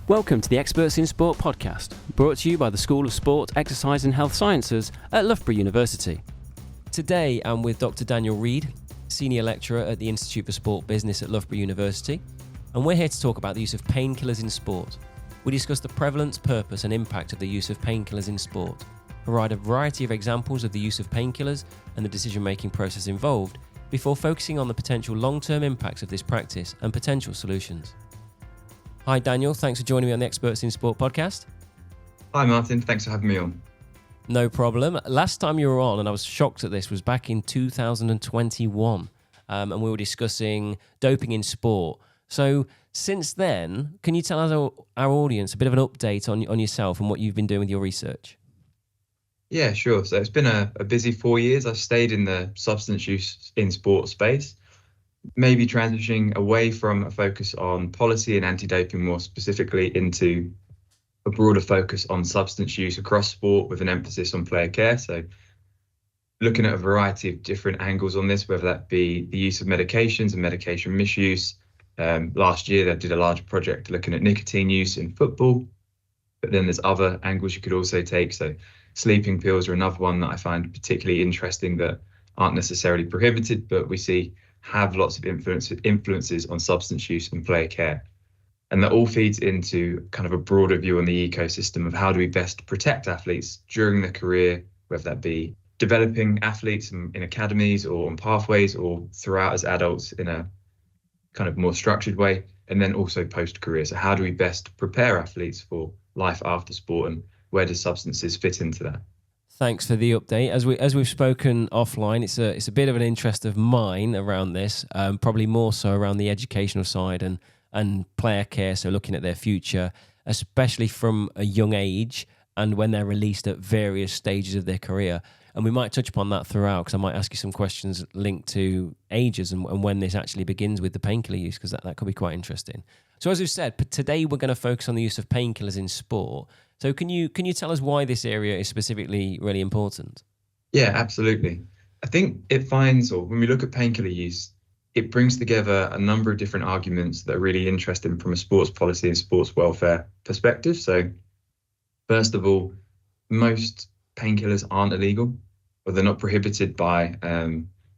Welcome to the Experts in Sport podcast, brought to you by the School of Sport, Exercise and Health Sciences at Loughborough University. Today I'm with Dr. Daniel Reid, Senior Lecturer at the Institute for Sport Business at Loughborough University, and we're here to talk about the use of painkillers in sport. We discuss the prevalence, purpose and impact of the use of painkillers in sport, provide a variety of examples of the use of painkillers and the decision-making process involved, before focusing on the potential long-term impacts of this practice and potential solutions. Hi Daniel, thanks for joining me on the Experts in Sport podcast. Hi Martin, thanks for having me on. No problem. Last time you were on, and I was shocked at this, was back in 2021, and we were discussing doping in sport. So since then, can you tell our audience a bit of an update on yourself and what you've been doing with your research? Yeah, sure. So it's been a busy 4 years. I've stayed in the substance use in sport space, maybe transitioning away from a focus on policy and anti-doping more specifically into a broader focus on substance use across sport with an emphasis on player care. So looking at a variety of different angles on this, whether that be the use of medications and medication misuse. Last year, I did a large project looking at nicotine use in football, but then there's other angles you could also take. So sleeping pills are another one that I find particularly interesting that aren't necessarily prohibited, but we see have lots of influences on substance use and player care. And that all feeds into kind of a broader view on the ecosystem of how do we best protect athletes during their career, whether that be developing athletes in academies or on pathways or throughout as adults in a kind of more structured way, and then also post-career. So how do we best prepare athletes for life after sport, and where do substances fit into that? Thanks for the update. As we've spoken offline, it's a bit of an interest of mine around this, probably more so around the educational side and player care, so looking at their future, especially from a young age and when they're released at various stages of their career. And we might touch upon that throughout, because I might ask you some questions linked to ages and when this actually begins with the painkiller use, because that could be quite interesting. So as we've said, today we're going to focus on the use of painkillers in sport. So can you tell us why this area is specifically really important? Yeah, absolutely. I think when we look at painkiller use, it brings together a number of different arguments that are really interesting from a sports policy and sports welfare perspective. So first of all, most painkillers aren't illegal, or they're not prohibited by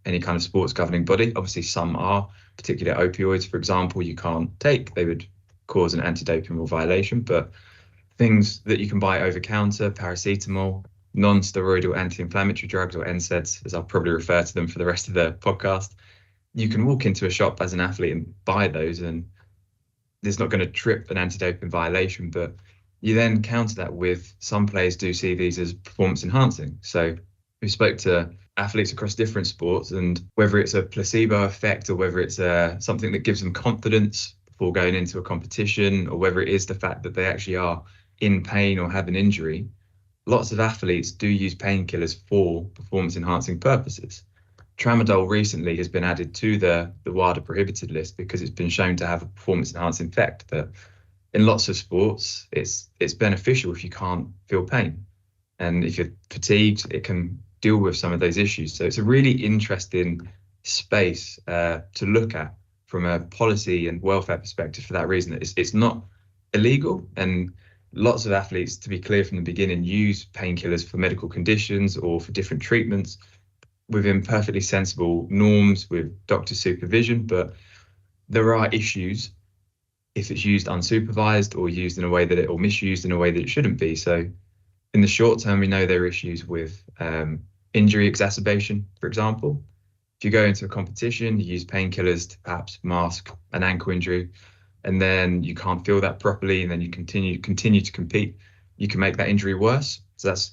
any kind of sports governing body. Obviously, some are, particularly opioids, for example, you can't take. They would cause an anti-doping law violation. But things that you can buy over counter, paracetamol, non-steroidal anti-inflammatory drugs, or NSAIDs, as I'll probably refer to them for the rest of the podcast, you can walk into a shop as an athlete and buy those, and there's not going to trip an anti-doping violation. But you then counter that with some players do see these as performance enhancing. So we spoke to athletes across different sports, and whether it's a placebo effect or whether it's something that gives them confidence before going into a competition, or whether it is the fact that they actually are in pain or have an injury, lots of athletes do use painkillers for performance enhancing purposes. Tramadol recently has been added to the WADA prohibited list because it's been shown to have a performance enhancing effect. But in lots of sports, it's beneficial if you can't feel pain. And if you're fatigued, it can deal with some of those issues. So it's a really interesting space to look at from a policy and welfare perspective for that reason. It's not illegal, and lots of athletes, to be clear from the beginning, use painkillers for medical conditions or for different treatments within perfectly sensible norms with doctor supervision. But there are issues if it's used unsupervised or used in a way or misused in a way that it shouldn't be. So in the short term, we know there are issues with injury exacerbation, for example. If you go into a competition, you use painkillers to perhaps mask an ankle injury, and then you can't feel that properly, and then you continue to compete, you can make that injury worse. So that's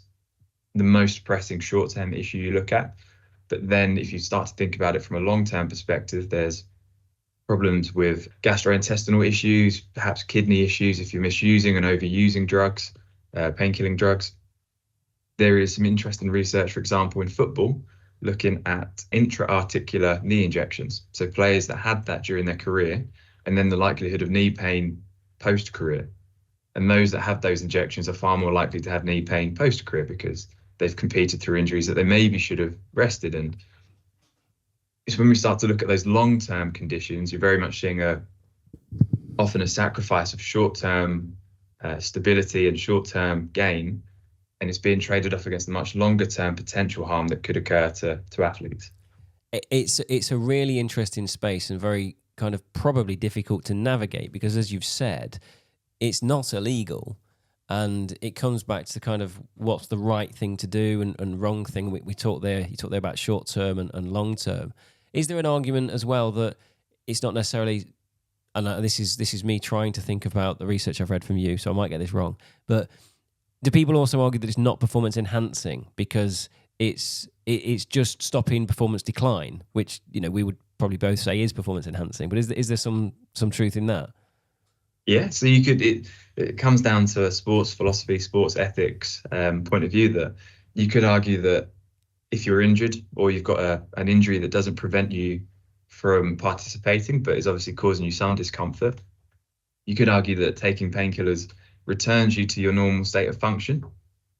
the most pressing short-term issue you look at. But then if you start to think about it from a long-term perspective, there's problems with gastrointestinal issues, perhaps kidney issues if you're misusing and overusing drugs, painkilling drugs. There is some interesting research, for example, in football, looking at intra-articular knee injections. So players that had that during their career, and then the likelihood of knee pain post-career. And those that have those injections are far more likely to have knee pain post-career because they've competed through injuries that they maybe should have rested. And it's when we start to look at those long-term conditions, you're very much seeing often a sacrifice of short-term stability and short-term gain, and it's being traded off against the much longer-term potential harm that could occur to athletes. It's a really interesting space and very kind of probably difficult to navigate because, as you've said, it's not illegal. And it comes back to kind of what's the right thing to do and wrong thing. We talked there, you talked there about short term and long term. Is there an argument as well that it's not necessarily, and this is me trying to think about the research I've read from you, so I might get this wrong, but do people also argue that it's not performance enhancing because it's just stopping performance decline, which, you know, we would probably both say is performance enhancing, but is there some truth in that? Yeah, so you could, it comes down to a sports philosophy, sports ethics point of view, that you could argue that if you're injured or you've got an injury that doesn't prevent you from participating, but is obviously causing you some discomfort, you could argue that taking painkillers returns you to your normal state of function.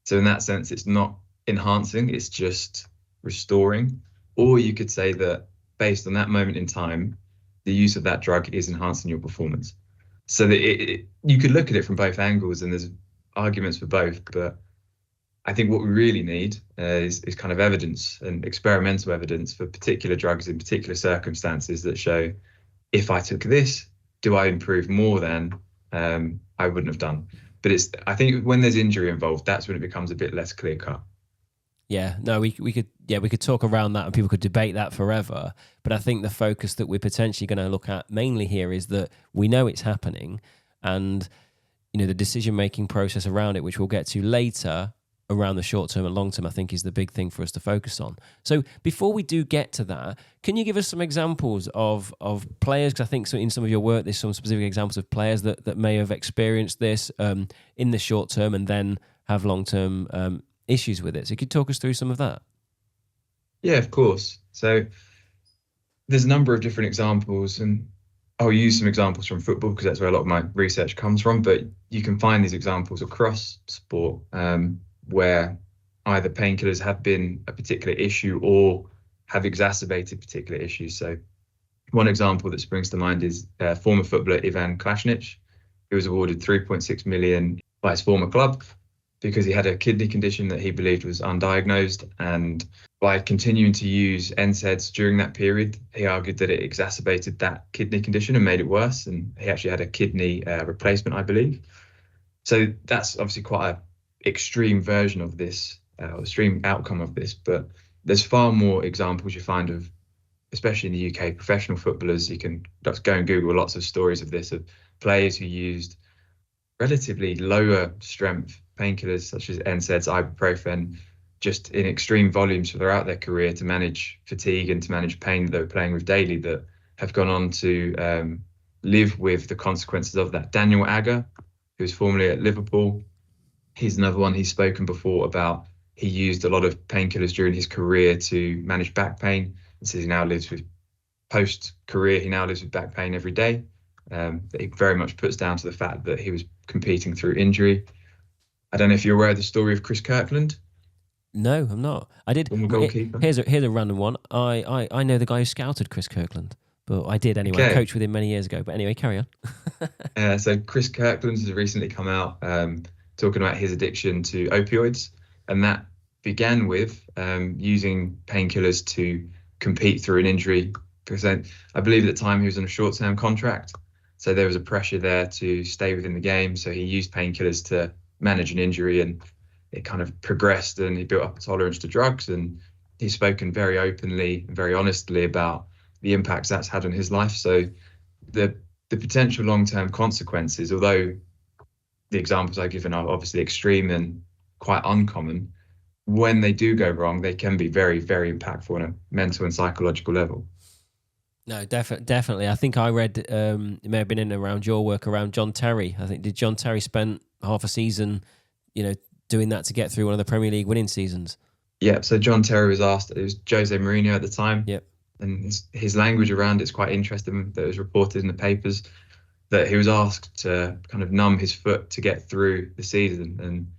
So in that sense, it's not enhancing, it's just restoring. Or you could say that based on that moment in time, the use of that drug is enhancing your performance. So that you could look at it from both angles, and there's arguments for both. But I think what we really need is kind of evidence and experimental evidence for particular drugs in particular circumstances that show, if I took this, do I improve more than I wouldn't have done? But I think when there's injury involved, that's when it becomes a bit less clear cut. Yeah, no, we could talk around that and people could debate that forever. But I think the focus that we're potentially going to look at mainly here is that we know it's happening, and, you know, the decision-making process around it, which we'll get to later, around the short term and long term, I think is the big thing for us to focus on. So before we do get to that, can you give us some examples of players? Because I think in some of your work, there's some specific examples of players that may have experienced this in the short term and then have long term issues with it. So could you talk us through some of that? Yeah, of course. So there's a number of different examples, and I'll use some examples from football because that's where a lot of my research comes from. But you can find these examples across sport where either painkillers have been a particular issue or have exacerbated particular issues. So one example that springs to mind is former footballer Ivan Klasnic, who was awarded 3.6 million by his former club because he had a kidney condition that he believed was undiagnosed. And by continuing to use NSAIDs during that period, he argued that it exacerbated that kidney condition and made it worse. And he actually had a kidney replacement, I believe. So that's obviously quite an extreme version of this, extreme outcome of this. But there's far more examples you find of, especially in the UK, professional footballers. You can just go and Google lots of stories of this, of players who used relatively lower strength painkillers such as NSAIDs, ibuprofen, just in extreme volumes throughout their career to manage fatigue and to manage pain that they were playing with daily, that have gone on to live with the consequences of that. Daniel Agger, who was formerly at Liverpool, he's another one. He's spoken before about he used a lot of painkillers during his career to manage back pain, and says he now lives with, post-career, he now lives with back pain every day. That he very much puts down to the fact that he was competing through injury. I don't know if you're aware of the story of Chris Kirkland. No, I'm not. I did. Goalkeeper. Here's a random one. I know the guy who scouted Chris Kirkland, but I did anyway. Okay. I coached with him many years ago. But anyway, carry on. So Chris Kirkland has recently come out talking about his addiction to opioids, and that began with using painkillers to compete through an injury. Because I believe at the time he was on a short-term contract, so there was a pressure there to stay within the game. So he used painkillers to manage an injury, and it kind of progressed, and he built up a tolerance to drugs. And he's spoken very openly and very honestly about the impacts that's had on his life. So the potential long-term consequences, although the examples I've given are obviously extreme and quite uncommon, when they do go wrong, they can be very, very impactful on a mental and psychological level. No, definitely. I think I read, it may have been in and around your work around John Terry. I think, did John Terry spend half a season, doing that to get through one of the Premier League winning seasons? Yeah, so John Terry was asked, it was Jose Mourinho at the time. Yep. And his language around it's quite interesting, that was reported in the papers, that he was asked to kind of numb his foot to get through the season. And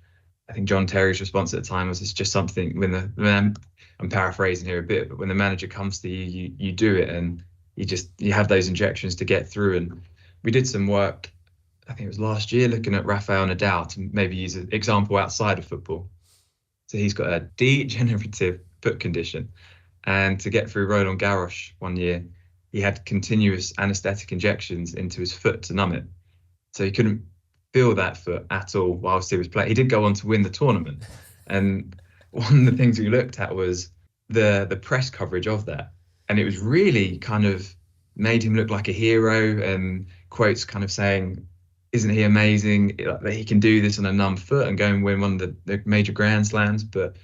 I think John Terry's response at the time was, it's just something, when I'm paraphrasing here a bit, but when the manager comes to you, you do it, and you have those injections to get through. And we did some work I think it was last year, looking at Rafael Nadal to maybe use an example outside of football. So he's got a degenerative foot condition. And to get through Roland Garros one year, he had continuous anesthetic injections into his foot to numb it. So he couldn't feel that foot at all whilst he was playing. He did go on to win the tournament. And one of the things we looked at was the press coverage of that. And it was really kind of made him look like a hero, and quotes kind of saying, isn't he amazing that he can do this on a numb foot and go and win one of the major Grand Slams? But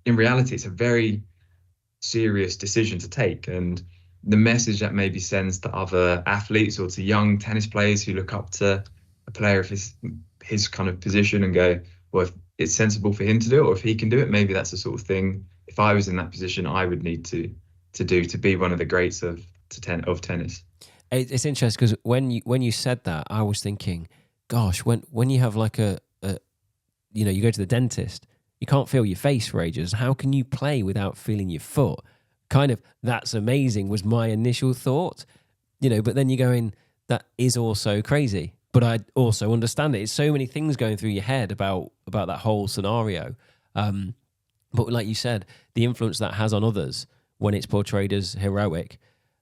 in reality, it's a very serious decision to take. And the message that maybe sends to other athletes or to young tennis players who look up to a player of his kind of position and go, well, if it's sensible for him to do it, or if he can do it, maybe that's the sort of thing, if I was in that position, I would need to do to be one of the greats of tennis. It's interesting because when you said that, I was thinking, gosh, when you have like a you go to the dentist, you can't feel your face for ages. How can you play without feeling your foot? Kind of, that's amazing was my initial thought, but then you're going, that is also crazy. But I also understand it. It's so many things going through your head about that whole scenario. But like you said, the influence that has on others when it's portrayed as heroic.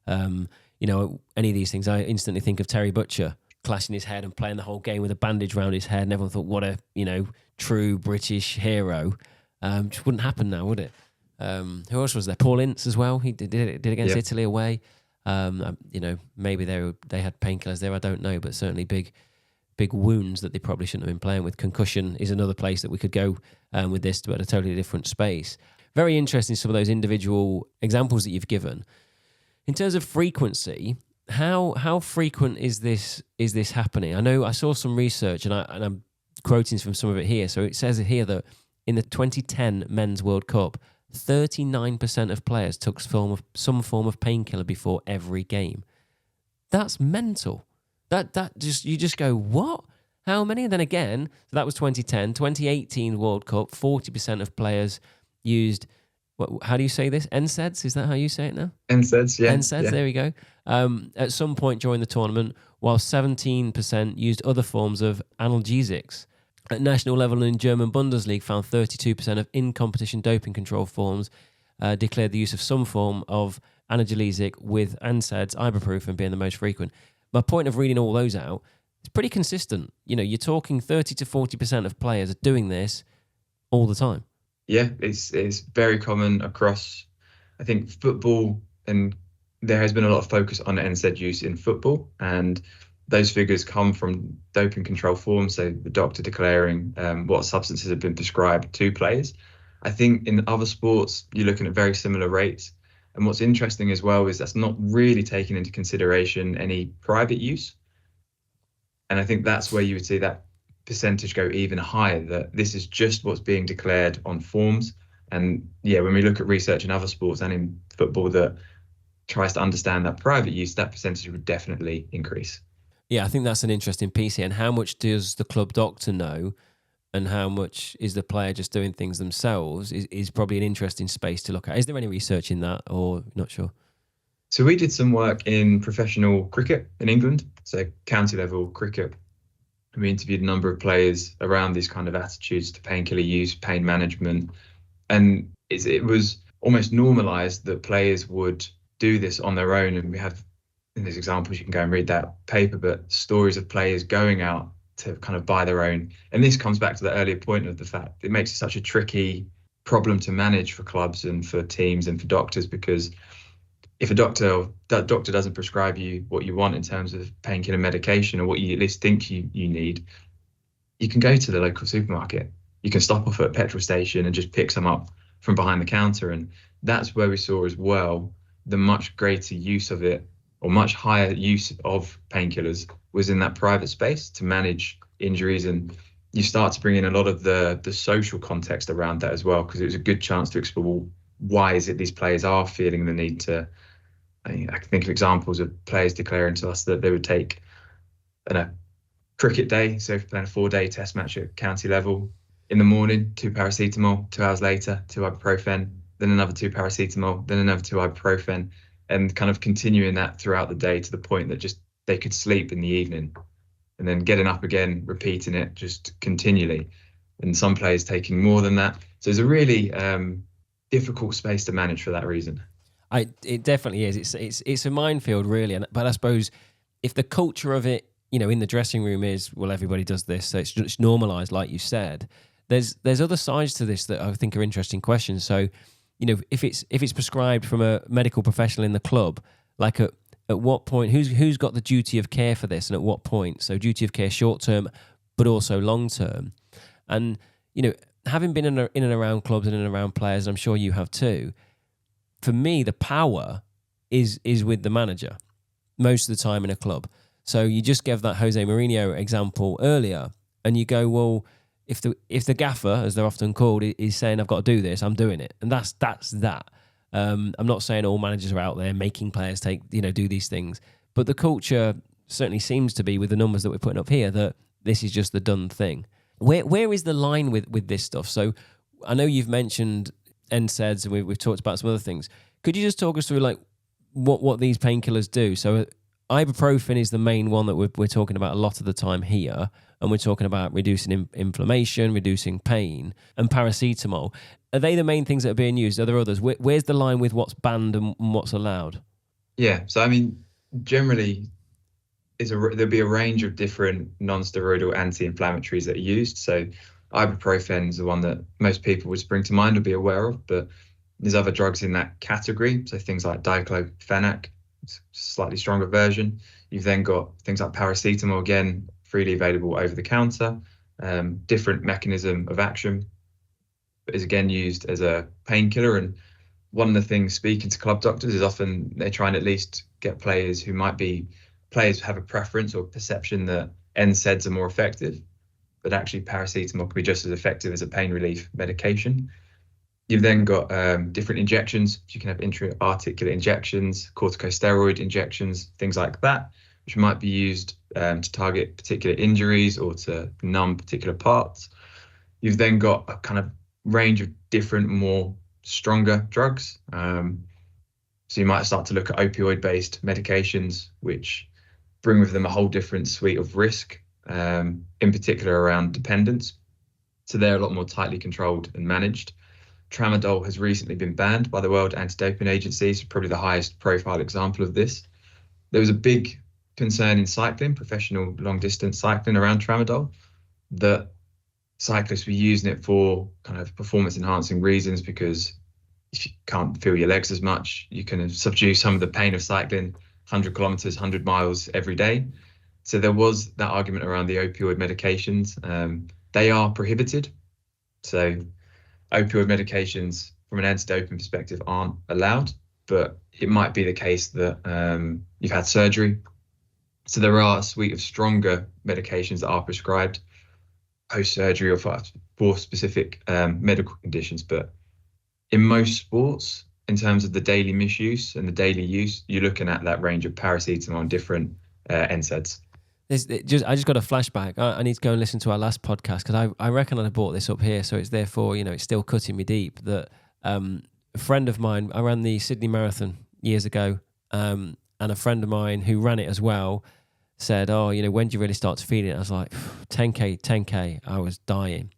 Any of these things, I instantly think of Terry Butcher clashing his head and playing the whole game with a bandage around his head, and everyone thought, what a true British hero. Just wouldn't happen now, would it? Who else was there? Paul Ince as well. He did against Italy away. Maybe they had painkillers there. I don't know, but certainly big wounds that they probably shouldn't have been playing with. Concussion is another place that we could go with this, but a totally different space. Very interesting, some of those individual examples that you've given. In terms of frequency, how frequent is this happening? I know I saw some research, and I'm quoting from some of it here. So it says here that in the 2010 Men's World Cup, 39% of players took some form of painkiller before every game. That's mental. You just go, what? How many? And then again, so that was 2010. 2018 World Cup, 40% of players used, how do you say this? NSAIDs? Is that how you say it now? NSAIDs, yeah. NSAIDs, yeah. There we go. At some point during the tournament, while 17% used other forms of analgesics. At national level in German Bundesliga, found 32% of in-competition doping control forms declared the use of some form of analgesic, with NSAIDs, ibuprofen being the most frequent. My point of reading all those out, it's pretty consistent. You're talking 30 to 40% of players are doing this all the time. Yeah, it's very common across, I think, football, and there has been a lot of focus on NSAID use in football, and those figures come from doping control forms, so the doctor declaring what substances have been prescribed to players. I think in other sports, you're looking at very similar rates. And what's interesting as well is that's not really taking into consideration any private use. And I think that's where you would see that percentage go even higher, that this is just what's being declared on forms. And yeah, when we look at research in other sports and in football that tries to understand that private use, that percentage would definitely increase. Yeah, I think that's an interesting piece here. And how much does the club doctor know and how much is the player just doing things themselves is probably an interesting space to look at. Is there any research in that, or not sure? So we did some work in professional cricket in England, so county level cricket. We interviewed a number of players around these kind of attitudes to painkiller use, pain management. And it was almost normalised that players would do this on their own. And we have, in these examples, you can go and read that paper, but stories of players going out to kind of buy their own. And this comes back to the earlier point of the fact it makes it such a tricky problem to manage for clubs and for teams and for doctors, because if that doctor doesn't prescribe you what you want in terms of painkiller medication, or what you at least think you need, you can go to the local supermarket. You can stop off at a petrol station and just pick some up from behind the counter. And that's where we saw as well the much greater use of it, or much higher use of painkillers, was in that private space to manage injuries. And you start to bring in a lot of the social context around that as well, because it was a good chance to explore why is it these players are feeling the need to. I can think of examples of players declaring to us that they would take a cricket day, so if playing a 4-day test match at county level, in the morning, 2 paracetamol, 2 hours later, 2 ibuprofen, then another 2 paracetamol, then another 2 ibuprofen, and kind of continuing that throughout the day to the point that just they could sleep in the evening. and then getting up again, repeating it just continually. And some players taking more than that. So it's a really difficult space to manage for that reason. It definitely is. It's a minefield, really. But I suppose if the culture of it, in the dressing room is, well, everybody does this, so it's just normalised, like you said. There's other sides to this that I think are interesting questions. So, if it's prescribed from a medical professional in the club, like at what point, who's got the duty of care for this, and at what point? So duty of care short term, but also long term. And having been in and around clubs and in and around players, I'm sure you have too. For me, the power is with the manager most of the time in a club. So you just gave that Jose Mourinho example earlier, and you go, well, if the gaffer, as they're often called, is saying I've got to do this, I'm doing it, and that's that. I'm not saying all managers are out there making players do these things, but the culture certainly seems to be, with the numbers that we're putting up here, that this is just the done thing. Where is the line with this stuff? So I know you've mentioned NSAIDs, and we've talked about some other things. Could you just talk us through what these painkillers do? So ibuprofen is the main one that we're talking about a lot of the time here, and we're talking about reducing inflammation, reducing pain, and paracetamol. Are they the main things that are being used? Are there others? Where's the line with what's banned and what's allowed? Yeah, so I mean, generally, there'll be a range of different non-steroidal anti-inflammatories that are used. So ibuprofen is the one that most people would spring to mind or be aware of, but there's other drugs in that category. So things like diclofenac, it's a slightly stronger version. You've then got things like paracetamol, again, freely available over the counter, different mechanism of action, but is again used as a painkiller. And one of the things, speaking to club doctors, is often they try and at least get players who have a preference or perception that NSAIDs are more effective, but actually paracetamol can be just as effective as a pain relief medication. You've then got different injections. You can have intra-articular injections, corticosteroid injections, things like that, which might be used to target particular injuries or to numb particular parts. You've then got a kind of range of different, more stronger drugs. So you might start to look at opioid-based medications, which bring with them a whole different suite of risk, in particular around dependence. So they're a lot more tightly controlled and managed. Tramadol has recently been banned by the World Anti-Doping Agency, so probably the highest profile example of this. There was a big concern in cycling, professional long-distance cycling, around tramadol, that cyclists were using it for kind of performance-enhancing reasons, because if you can't feel your legs as much, you can subdue some of the pain of cycling 100 kilometers, 100 miles every day. So there was that argument around the opioid medications. They are prohibited. So opioid medications from an anti-doping perspective aren't allowed, but it might be the case that you've had surgery. So there are a suite of stronger medications that are prescribed post-surgery or for specific medical conditions. But in most sports, in terms of the daily misuse and the daily use, you're looking at that range of paracetamol and different NSAIDs. I just got a flashback. I need to go and listen to our last podcast, because I reckon I brought this up here, so it's therefore, it's still cutting me deep. That a friend of mine, I ran the Sydney Marathon years ago, and a friend of mine who ran it as well said, when do you really start to feel it? I was like, 10K, I was dying.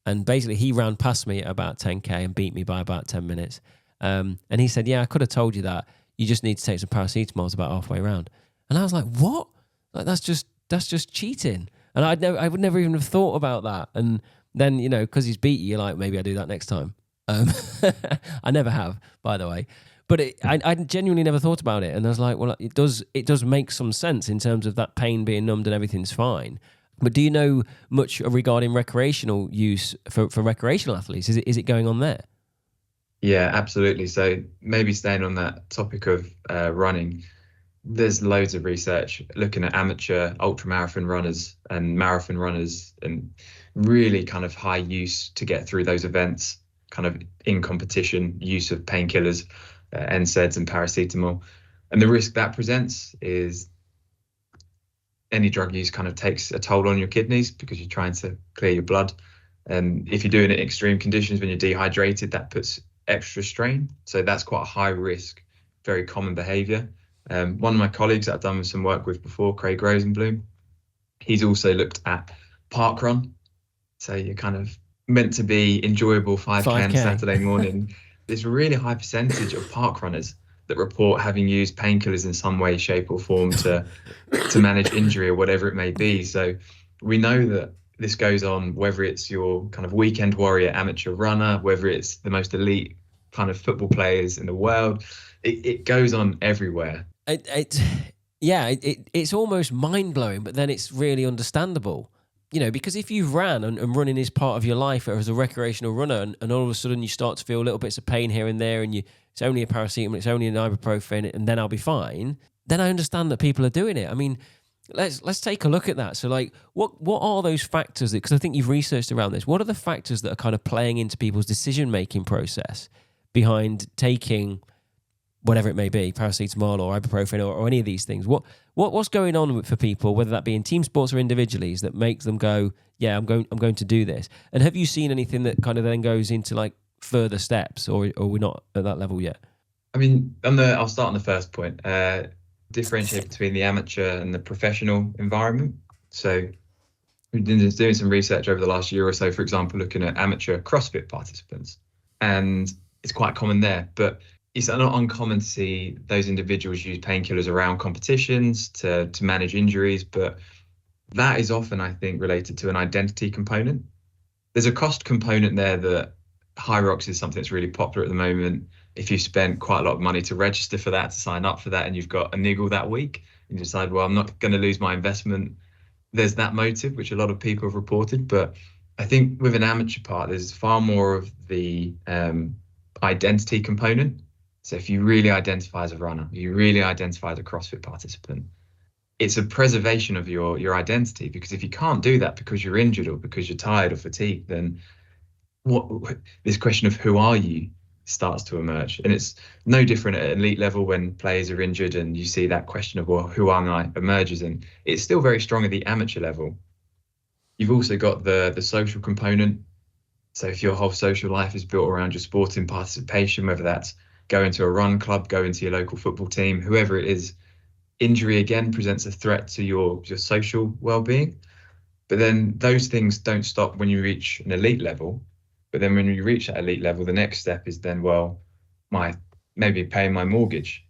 And basically he ran past me at about 10K and beat me by about 10 minutes. And he said, yeah, I could have told you that. You just need to take some paracetamol. It's about halfway around. And I was like, what? Like, that's just cheating. And I would never even have thought about that. And then, because he's beat you, you're like, maybe I do that next time. I never have, by the way. But I genuinely never thought about it. And I was like, well, it does make some sense in terms of that pain being numbed and everything's fine. But do you know much regarding recreational use for recreational athletes? Is it going on there? Yeah, absolutely. So maybe staying on that topic of running, there's loads of research looking at amateur ultramarathon runners and marathon runners, and really kind of high use to get through those events, kind of in competition, use of painkillers, NSAIDs and paracetamol. And the risk that presents is any drug use kind of takes a toll on your kidneys, because you're trying to clear your blood. And if you're doing it in extreme conditions, when you're dehydrated, that puts extra strain. So that's quite a high risk, very common behavior. One of my colleagues that I've done some work with before, Craig Rosenblum, He's also looked at parkrun. So you're kind of meant to be enjoyable 5K on a 5K. Saturday morning. There's a really high percentage of park runners that report having used painkillers in some way, shape, or form to manage injury or whatever it may be. So we know that this goes on, whether it's your kind of weekend warrior amateur runner, whether it's the most elite kind of football players in the world. It goes on everywhere. It's almost mind-blowing, but then it's really understandable. Because if you've ran and running is part of your life as a recreational runner, and all of a sudden you start to feel little bits of pain here and there, and it's only a paracetamol, it's only an ibuprofen, and then I'll be fine, then I understand that people are doing it. I mean, let's take a look at that. So, like, what are those factors? Because I think you've researched around this. What are the factors that are kind of playing into people's decision-making process behind taking whatever it may be, paracetamol or ibuprofen or any of these things? What's going on for people, whether that be in team sports or individually, that makes them go, yeah, I'm going to do this? And have you seen anything that kind of then goes into like further steps, or we're not at that level yet? I mean, I'll start on the first point. Differentiate between the amateur and the professional environment. So we've been doing some research over the last year or so, for example, looking at amateur CrossFit participants, and it's quite common there, but it's not uncommon to see those individuals use painkillers around competitions to manage injuries, but that is often, I think, related to an identity component. There's a cost component there that Hyrox is something that's really popular at the moment. If you spend quite a lot of money to register for that, to sign up for that, and you've got a niggle that week, you decide, well, I'm not going to lose my investment. There's that motive, which a lot of people have reported. But I think with an amateur part, there's far more of the identity component. So if you really identify as a runner, you really identify as a CrossFit participant, it's a preservation of your identity, because if you can't do that because you're injured or because you're tired or fatigued, then this question of who are you starts to emerge. And it's no different at elite level when players are injured and you see that question of, well, who am I emerges, and it's still very strong at the amateur level. You've also got the social component. So if your whole social life is built around your sporting participation, whether that's going to a run club, going to your local football team, whoever it is, injury again presents a threat to your social well-being. But then those things don't stop when you reach an elite level. But then when you reach that elite level, the next step is then, well, maybe paying my mortgage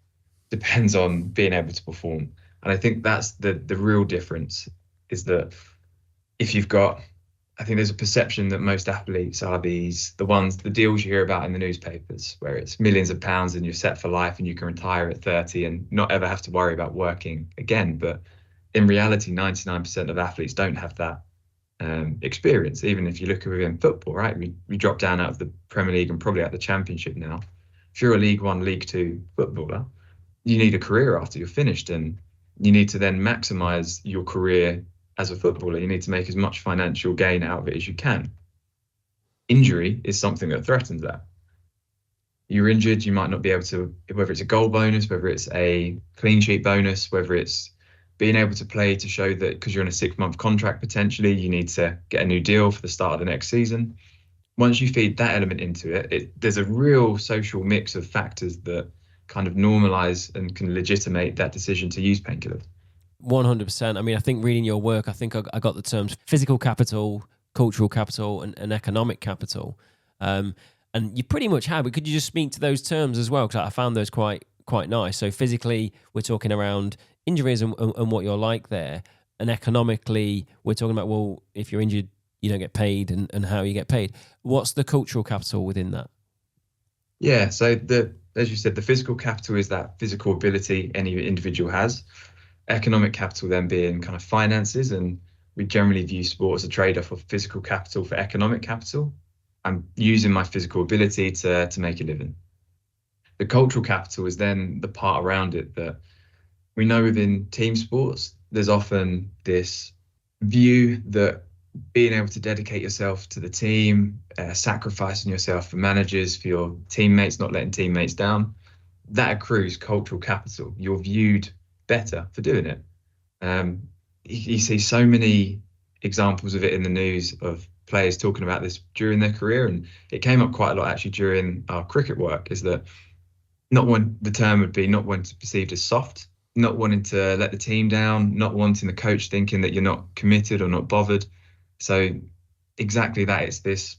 depends on being able to perform. And I think that's the real difference, is that if you've got, I think there's a perception that most athletes are the deals you hear about in the newspapers, where it's millions of pounds and you're set for life and you can retire at 30 and not ever have to worry about working again. But in reality, 99% of athletes don't have that experience. Even if you look within football, right? We drop down out of the Premier League and probably out of the Championship now. If you're a League One, League Two footballer, you need a career after you're finished, and you need to then maximise your career as a footballer. You need to make as much financial gain out of it as you can. Injury is something that threatens that. You're injured, you might not be able to, whether it's a goal bonus, whether it's a clean sheet bonus, whether it's being able to play to show that because you're on a 6-month contract, potentially you need to get a new deal for the start of the next season. Once you feed that element into it, there's a real social mix of factors that kind of normalize and can legitimate that decision to use painkillers. 100%. I mean, I think reading your work, I think I got the terms physical capital, cultural capital, and economic capital. And you pretty much have, but could you just speak to those terms as well? Because I found those quite nice. So physically, we're talking around injuries and what you're like there. And economically, we're talking about, well, if you're injured, you don't get paid, and how you get paid. What's the cultural capital within that? Yeah, so as you said, the physical capital is that physical ability any individual has. Economic capital then being kind of finances, and we generally view sport as a trade-off of physical capital for economic capital. I'm using my physical ability to make a living. The cultural capital is then the part around it that we know within team sports, there's often this view that being able to dedicate yourself to the team, sacrificing yourself for managers, for your teammates, not letting teammates down, that accrues cultural capital. You're viewed better for doing it. You see so many examples of it in the news of players talking about this during their career, and it came up quite a lot actually during our cricket work, is that the term would be not one perceived as soft, not wanting to let the team down, not wanting the coach thinking that you're not committed or not bothered. So exactly that. It's this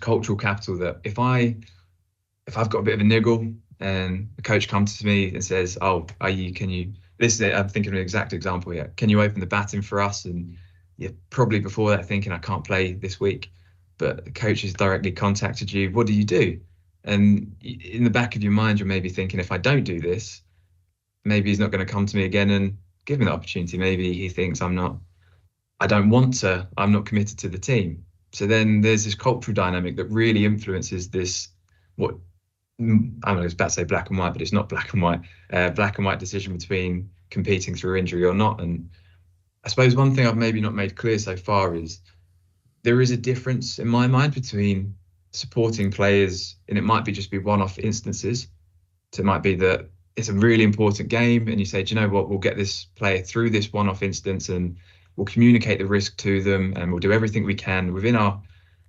cultural capital that if I've got a bit of a niggle and the coach comes to me and says, "Oh, can you?" This is it. I'm thinking of an exact example here. Can you open the batting for us? And you're probably before that thinking, I can't play this week, but the coach has directly contacted you. What do you do? And in the back of your mind, you're maybe thinking, if I don't do this, maybe he's not going to come to me again and give me the opportunity. Maybe he thinks I don't want to, I'm not committed to the team. So then there's this cultural dynamic that really influences this, what I don't know, it's about to say black and white, but it's not black and white, black and white decision between competing through injury or not. And I suppose one thing I've maybe not made clear so far is there is a difference in my mind between supporting players, and it might be one-off instances. So it might be that it's a really important game and you say, do you know what, we'll get this player through this one-off instance and we'll communicate the risk to them and we'll do everything we can within our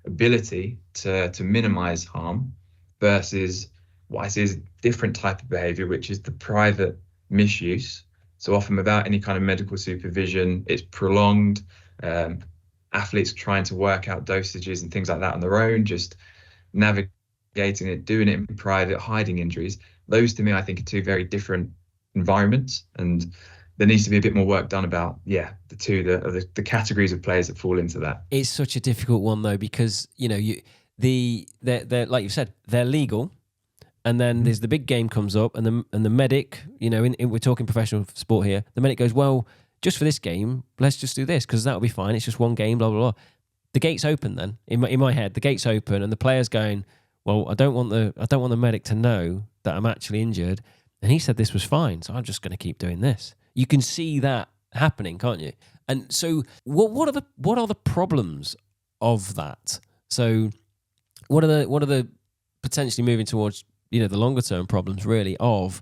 ability to minimize harm, versus what I see as a different type of behavior, which is the private misuse. So often without any kind of medical supervision, it's prolonged. Athletes trying to work out dosages and things like that on their own, just navigating it, doing it in private, hiding injuries. Those to me, I think, are two very different environments, and there needs to be a bit more work done about the categories of players that fall into that. It's such a difficult one though, because they're like you said, they're legal, and then there's the big game comes up, and the medic, we're talking professional sport here. The medic goes, well, just for this game, let's just do this because that'll be fine. It's just one game, blah blah blah. The gate's open then. In my head, the gate's open, and the player's going, well, I don't want the medic to know that I'm actually injured, and he said this was fine, so I'm just going to keep doing this. You can see that happening, can't you? And so, what are the problems of that? So, what are the potentially moving towards the longer term problems really of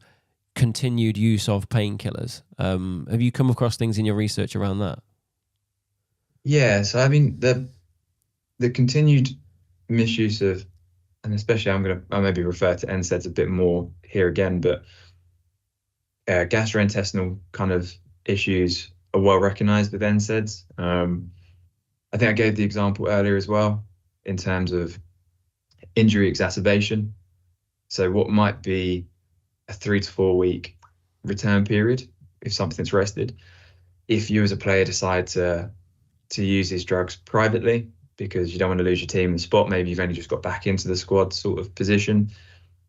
continued use of painkillers? Have you come across things in your research around that? Yeah, so I mean the continued misuse of, and especially I'll maybe refer to NSAIDs a bit more here again, but gastrointestinal kind of issues are well recognized with NSAIDs. I think I gave the example earlier as well in terms of injury exacerbation. So what might be a 3 to 4 week return period if something's rested, if you as a player decide to use these drugs privately because you don't want to lose your team in the spot, maybe you've only just got back into the squad sort of position,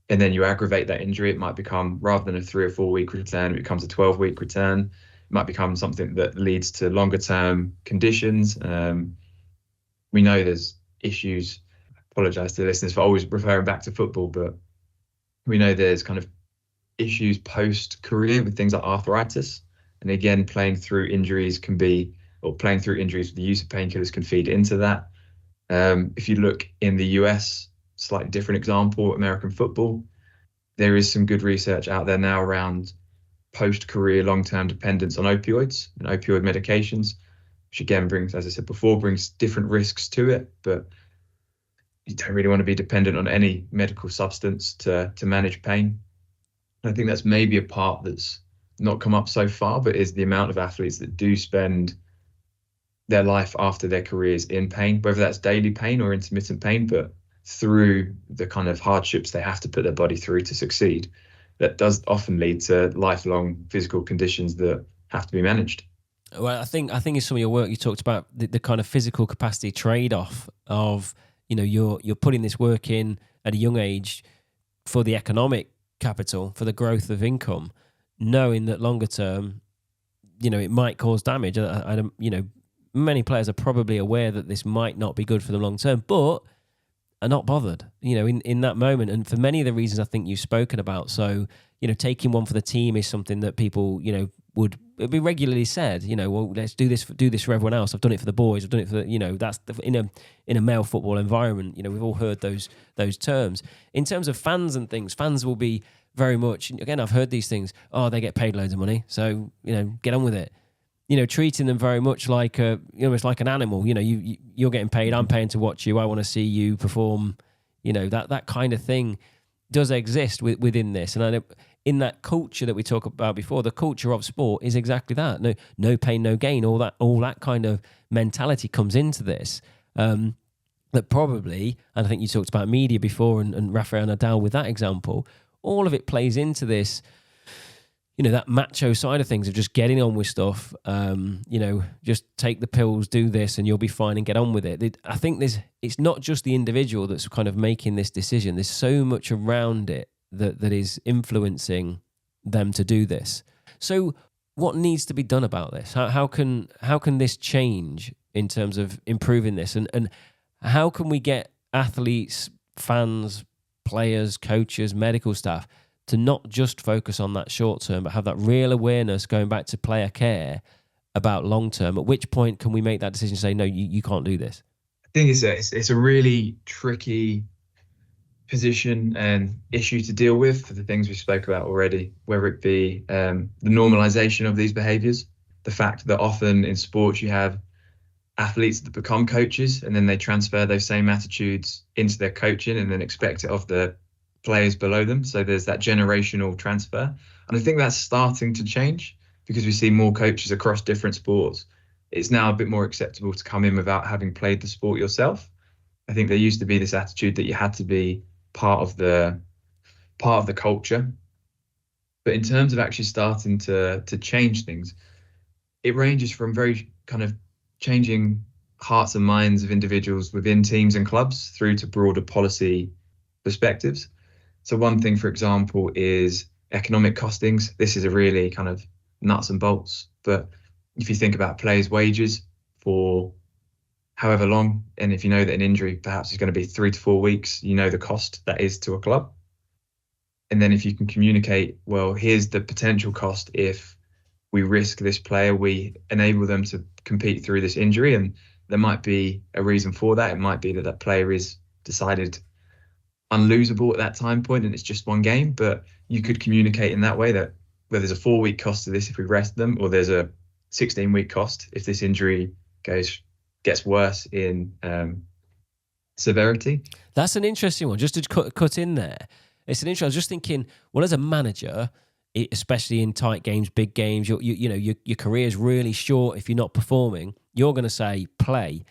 and then you aggravate that injury, it might become, rather than a 3 or 4 week return, it becomes a 12-week return. It might become something that leads to longer term conditions. We know there's issues. I apologize to the listeners for always referring back to football, but we know there's kind of issues post-career with things like arthritis. And again, playing through injuries with the use of painkillers can feed into that. If you look in the US, slightly different example, American football, there is some good research out there now around post-career long-term dependence on opioids and opioid medications, which again brings, as I said before, different risks to it, but you don't really want to be dependent on any medical substance to manage pain. And I think that's maybe a part that's not come up so far, but is the amount of athletes that do spend their life after their careers in pain, whether that's daily pain or intermittent pain, but through the kind of hardships they have to put their body through to succeed. That does often lead to lifelong physical conditions that have to be managed. Well, I think in some of your work you talked about the kind of physical capacity trade-off of, you're putting this work in at a young age for the economic capital, for the growth of income, knowing that longer term, it might cause damage. Many players are probably aware that this might not be good for them long term, but are not bothered, in that moment. And for many of the reasons I think you've spoken about. So, taking one for the team is something that people, would be regularly said, well, let's do this for everyone else. I've done it for the boys. I've done it for that's in a male football environment. We've all heard those terms. In terms of fans and things, fans will be very much, again, I've heard these things. Oh, they get paid loads of money, so get on with it. Treating them very much like almost like an animal. You're getting paid. I'm paying to watch you. I want to see you perform. That kind of thing does exist within this. And in that culture that we talked about before, the culture of sport is exactly that. No pain, no gain. All that kind of mentality comes into this. That probably, and I think you talked about media before and Rafael Nadal with that example, all of it plays into this, that macho side of things of just getting on with stuff, just take the pills, do this, and you'll be fine and get on with it. I think it's not just the individual that's kind of making this decision. There's so much around it that is influencing them to do this. So what needs to be done about this? How can this change in terms of improving this? And how can we get athletes, fans, players, coaches, medical staff to not just focus on that short term, but have that real awareness going back to player care about long term? At which point can we make that decision to say, no, you can't do this? I think it's a really tricky position and issue to deal with for the things we spoke about already, whether it be the normalization of these behaviors, the fact that often in sports you have athletes that become coaches and then they transfer those same attitudes into their coaching and then expect it of the players below them. So there's that generational transfer. And I think that's starting to change because we see more coaches across different sports. It's now a bit more acceptable to come in without having played the sport yourself. I think there used to be this attitude that you had to be part of the culture. But in terms of actually starting to change things, it ranges from very kind of changing hearts and minds of individuals within teams and clubs through to broader policy perspectives. So one thing, for example, is economic costings. This is a really kind of nuts and bolts. But if you think about players' wages for however long, and if you know that an injury perhaps is going to be 3 to 4 weeks, you know the cost that is to a club. And then if you can communicate, well, here's the potential cost if we risk this player, we enable them to compete through this injury, and there might be a reason for that. It might be that that player is decided unlosable at that time point and it's just one game, but you could communicate in that way that where there's a 4-week cost to this if we rest them, or there's a 16-week cost if this injury gets worse in severity. That's an interesting one. Just to cut in there, it's an interesting. I was just thinking, well, as a manager, especially in tight games, big games, your career is really short. If you're not performing, you're going to say play.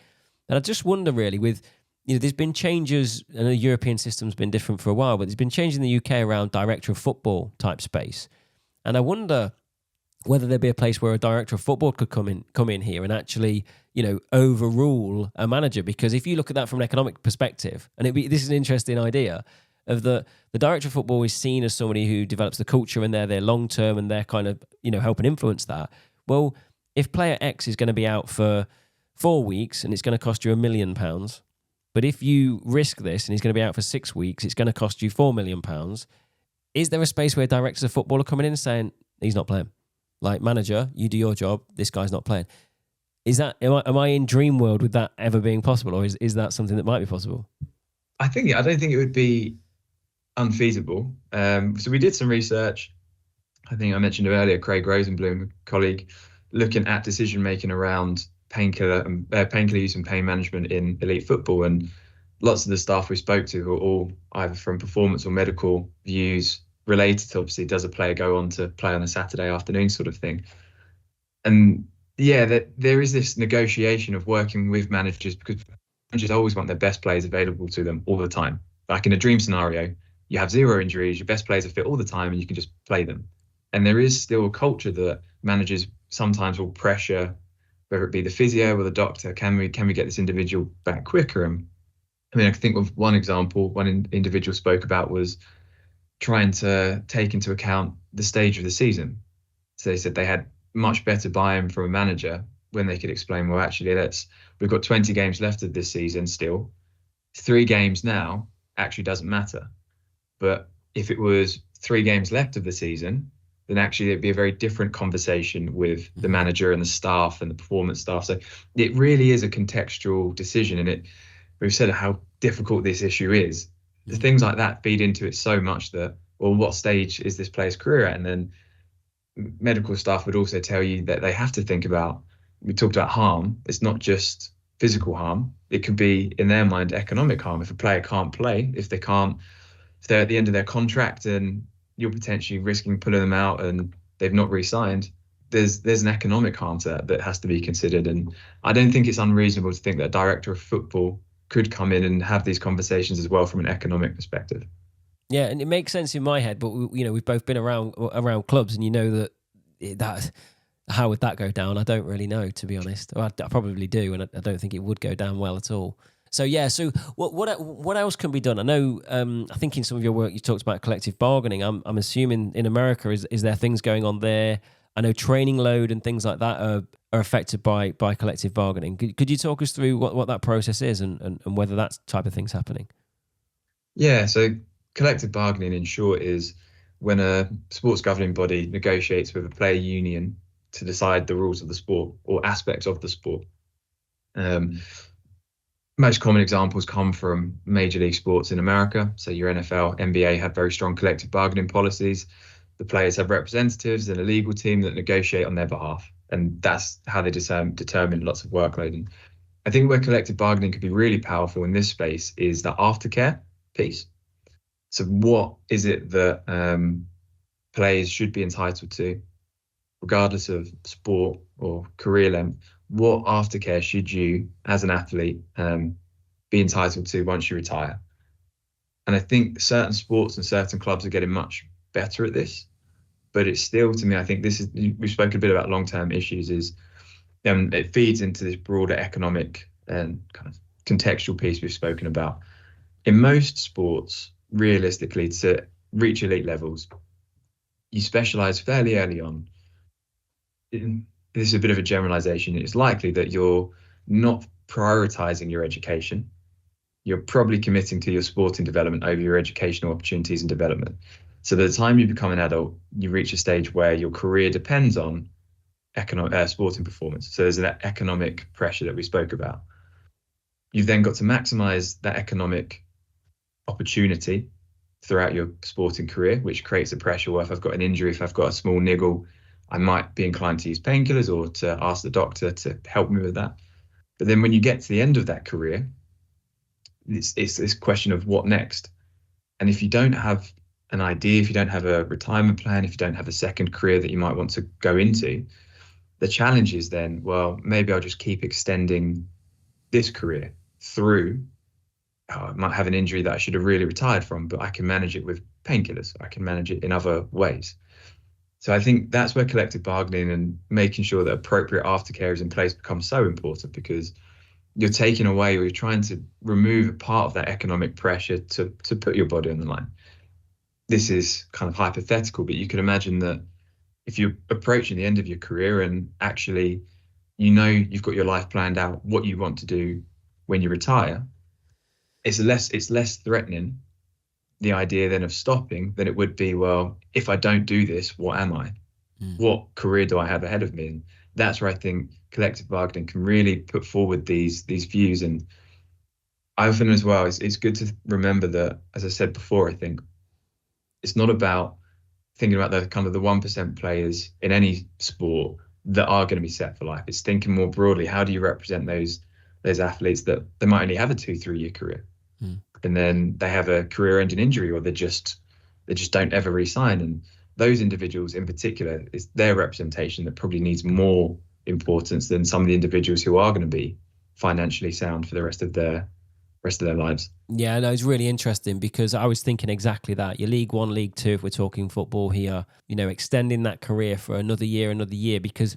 And I just wonder really with, there's been changes, and the European system's been different for a while, but there's been changes in the UK around director of football type space. And I wonder whether there'd be a place where a director of football could come in here and actually, overrule a manager. Because if you look at that from an economic perspective, and this is an interesting idea, of the director of football is seen as somebody who develops the culture and they're there long term and they're kind of, helping influence that. Well, if player X is going to be out for 4 weeks and it's going to cost you £1 million, but if you risk this and he's going to be out for 6 weeks, it's going to cost you £4 million. Is there a space where directors of football are coming in and saying, he's not playing? Like, manager, you do your job, this guy's not playing. Am I in dream world with that ever being possible, or is that something that might be possible? I don't think it would be unfeasible. So we did some research. I think I mentioned earlier, Craig Rosenblum, a colleague, looking at decision making around painkiller use and pain management in elite football, and lots of the staff we spoke to were all either from performance or medical views related to, obviously, does a player go on to play on a Saturday afternoon sort of thing. And yeah, there is this negotiation of working with managers, because managers always want their best players available to them all the time. Like in a dream scenario, you have 0 injuries, your best players are fit all the time, and you can just play them. And there is still a culture that managers sometimes will pressure, whether it be the physio or the doctor, can we get this individual back quicker? And I think of one example, one individual spoke about was trying to take into account the stage of the season. So they said they had much better buy-in from a manager when they could explain, well, actually, we've got 20 games left of this season still. 3 games now actually doesn't matter. But if it was 3 games left of the season, then actually it'd be a very different conversation with the manager and the staff and the performance staff. So it really is a contextual decision. And we've said how difficult this issue is. The things like that feed into it so much that, well, what stage is this player's career at? And then medical staff would also tell you that they have to think about, we talked about harm. It's not just physical harm. It could be, in their mind, economic harm. If a player can't play, if they're at the end of their contract and you're potentially risking pulling them out and they've not re-signed, there's an economic harm to that has to be considered. And I don't think it's unreasonable to think that a director of football could come in and have these conversations as well from an economic perspective. Yeah, and it makes sense in my head, but we've both been around clubs, and that how would that go down? I don't really know, to be honest. Well, I probably do, and I don't think it would go down well at all. So yeah, so what else can be done? I know, I think in some of your work you talked about collective bargaining. I'm assuming in America is there things going on there? I know training load and things like that are affected by collective bargaining. Could you talk us through what that process is and whether that type of thing's happening? Yeah, so collective bargaining in short is when a sports governing body negotiates with a player union to decide the rules of the sport or aspects of the sport. Most common examples come from major league sports in America. So your NFL, NBA have very strong collective bargaining policies. The players have representatives and a legal team that negotiate on their behalf. And that's how they determine lots of workload. And I think where collective bargaining could be really powerful in this space is the aftercare piece. So what is it that players should be entitled to, regardless of sport or career length? What aftercare should you, as an athlete, be entitled to once you retire? And I think certain sports and certain clubs are getting much better at this, but it's still, to me, I think this is, we spoke a bit about long-term issues, is it feeds into this broader economic and kind of contextual piece we've spoken about. In most sports, realistically, to reach elite levels, you specialize fairly early on. This is a bit of a generalization. It's likely that you're not prioritizing your education. You're probably committing to your sporting development over your educational opportunities and development. So by the time you become an adult, you reach a stage where your career depends on sporting performance. So there's that economic pressure that we spoke about. You've then got to maximize that economic opportunity throughout your sporting career, which creates a pressure. Well, if I've got an injury, if I've got a small niggle, I might be inclined to use painkillers or to ask the doctor to help me with that. But then when you get to the end of that career, it's this question of what next. And if you don't have an idea, if you don't have a retirement plan, if you don't have a second career that you might want to go into, the challenge is then, well, maybe I'll just keep extending this career through. I might have an injury that I should have really retired from, but I can manage it with painkillers. I can manage it in other ways. So I think that's where collective bargaining and making sure that appropriate aftercare is in place becomes so important, because you're taking away, or you're trying to remove a part of that economic pressure to put your body on the line. This is kind of hypothetical, but you can imagine that if you're approaching the end of your career and actually, you've got your life planned out, what you want to do when you retire, it's less threatening, the idea then of stopping, than it would be, well, if I don't do this, what am I? What career do I have ahead of me? And that's where I think collective bargaining can really put forward these views. And I often as well, it's good to remember that, as I said before, I think it's not about thinking about the kind of the 1% players in any sport that are going to be set for life. It's thinking more broadly, how do you represent those athletes that they might only have a 2-3 year career, and then they have a career-ending injury, or they just don't ever re-sign. And those individuals in particular, it's their representation that probably needs more importance than some of the individuals who are going to be financially sound for the rest of their lives. Yeah, no, it's really interesting, because I was thinking exactly that. Your League One, League Two, if we're talking football here, extending that career for another year, because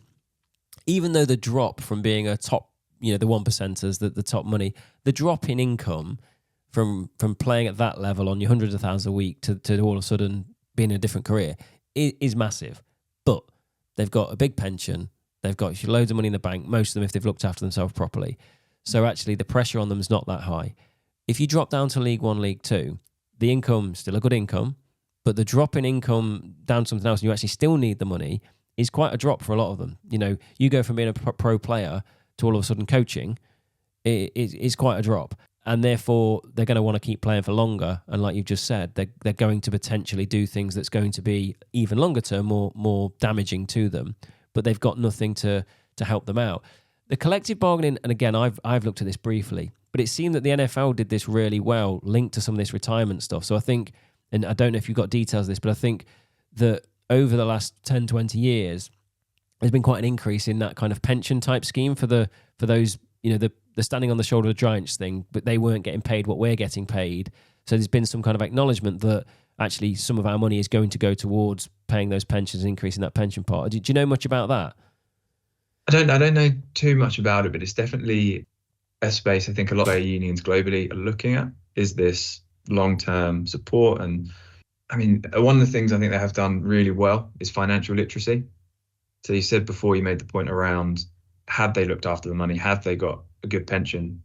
even though the drop from being a top, the 1%ers, the top money, the drop in income from playing at that level on your hundreds of thousands a week to all of a sudden being in a different career is massive. But they've got a big pension. They've got loads of money in the bank, most of them, if they've looked after themselves properly. So actually the pressure on them is not that high. If you drop down to League One, League Two, the income, still a good income, but the drop in income down to something else, and you actually still need the money, is quite a drop for a lot of them. You go from being a pro player to all of a sudden coaching, it's quite a drop. And therefore, they're going to want to keep playing for longer. And like you've just said, they're going to potentially do things that's going to be even longer term, more damaging to them. But they've got nothing to help them out. The collective bargaining, and again, I've looked at this briefly, but it seemed that the NFL did this really well, linked to some of this retirement stuff. So I think and I don't know if you've got details of this, but I think that over the last 10, 20 years, there's been quite an increase in that kind of pension type scheme for those, the standing on the shoulder of giants thing, but they weren't getting paid what we're getting paid. So there's been some kind of acknowledgement that actually some of our money is going to go towards paying those pensions and increasing that pension part. Do you know much about that? I don't know too much about it, but it's definitely a space I think a lot of unions globally are looking at, is this long-term support. And I mean, one of the things I think they have done really well is financial literacy. So you said before, you made the point around, have they looked after the money? Have they got a good pension?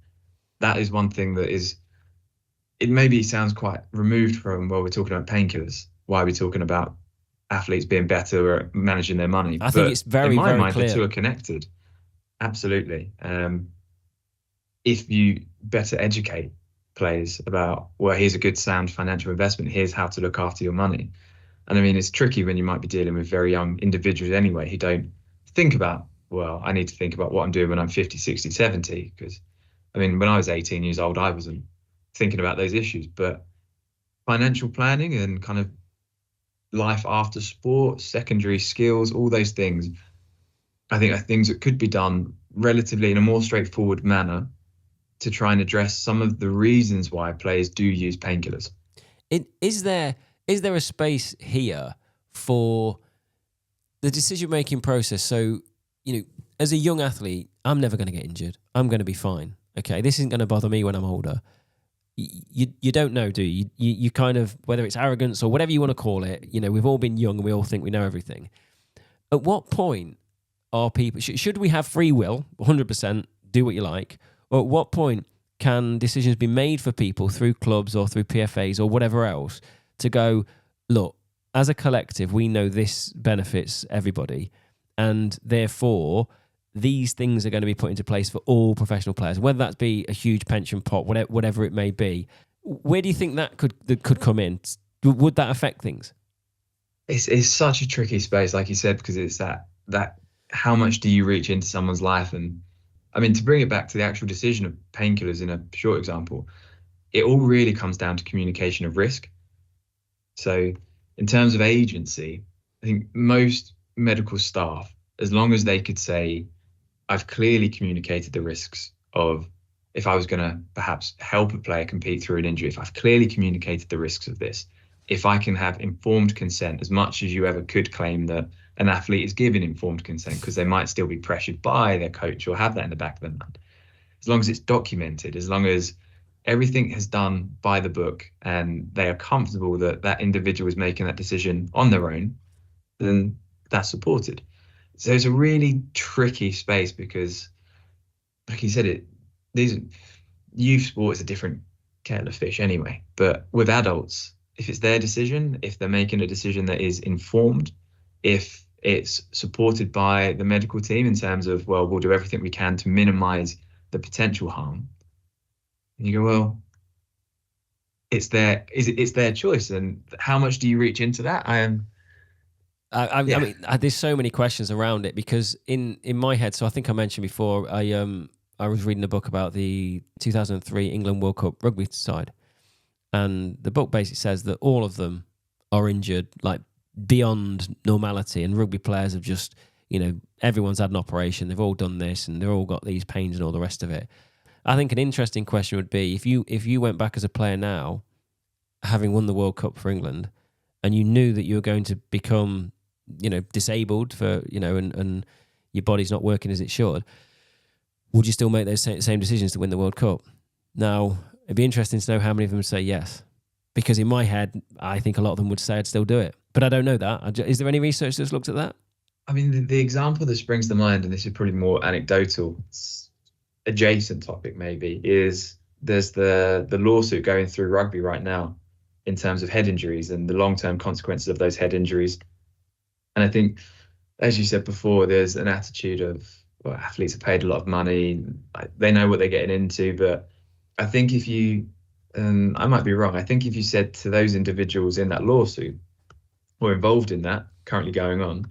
That is one thing that is, it maybe sounds quite removed from, well, we're talking about painkillers. Why are we talking about athletes being better at managing their money? I think it's very, in my very mind, clear. the two are connected. Absolutely. If you better educate players about, well, here's a good sound financial investment, here's how to look after your money. And I mean, it's tricky when you might be dealing with very young individuals anyway, who don't think about, well, I need to think about what I'm doing when I'm 50, 60, 70. Because I mean, when I was 18 years old, I wasn't thinking about those issues. But financial planning and kind of life after sport, secondary skills, all those things, I think are things that could be done relatively in a more straightforward manner to try and address some of the reasons why players do use painkillers. Is there a space here for the decision-making process? So, as a young athlete, I'm never going to get injured. I'm going to be fine. Okay, this isn't going to bother me when I'm older. You don't know, do you? You kind of, whether it's arrogance or whatever you want to call it, we've all been young and we all think we know everything. At what point are people, should we have free will, 100%, do what you like, or at what point can decisions be made for people through clubs or through PFAs or whatever else to go, look, as a collective, we know this benefits everybody, and therefore these things are going to be put into place for all professional players, whether that be a huge pension pot, whatever it may be. Where do you think that could come in? Would that affect things? It's such a tricky space, like you said, because it's that how much do you reach into someone's life? And I mean, to bring it back to the actual decision of painkillers in a short example, it all really comes down to communication of risk. So in terms of agency, I think most medical staff, as long as they could say, I've clearly communicated the risks of, if I was going to perhaps help a player compete through an injury, if I've clearly communicated the risks of this, if I can have informed consent, as much as you ever could claim that an athlete is giving informed consent, because they might still be pressured by their coach or have that in the back of their mind. As long as it's documented, as long as everything is done by the book and they are comfortable that that individual is making that decision on their own, then that's supported. So it's a really tricky space because, like you said, these youth sport is a different kettle of fish anyway. But with adults, if it's their decision, if they're making a decision that is informed, if it's supported by the medical team in terms of, well, we'll do everything we can to minimize the potential harm, and you go, well, it's their choice. And how much do you reach into that? I mean, there's so many questions around it, because in my head, so I think I mentioned before, I was reading a book about the 2003 England World Cup rugby side, and the book basically says that all of them are injured, like beyond normality, and rugby players have just, everyone's had an operation, they've all done this, and they've all got these pains and all the rest of it. I think an interesting question would be, if you went back as a player now, having won the World Cup for England, and you knew that you were going to become, disabled for, and your body's not working as it should, would you still make those same decisions to win the World Cup? Now, it'd be interesting to know how many of them would say yes. Because in my head, I think a lot of them would say I'd still do it. But I don't know that. Is there any research that's looked at that? I mean, the example that springs to mind, and this is probably more anecdotal, adjacent topic maybe, is there's the lawsuit going through rugby right now in terms of head injuries and the long-term consequences of those head injuries. And I think, as you said before, there's an attitude of, well, athletes are paid a lot of money, they know what they're getting into. But I think if you, and I might be wrong, I think if you said to those individuals in that lawsuit or involved in that, currently going on,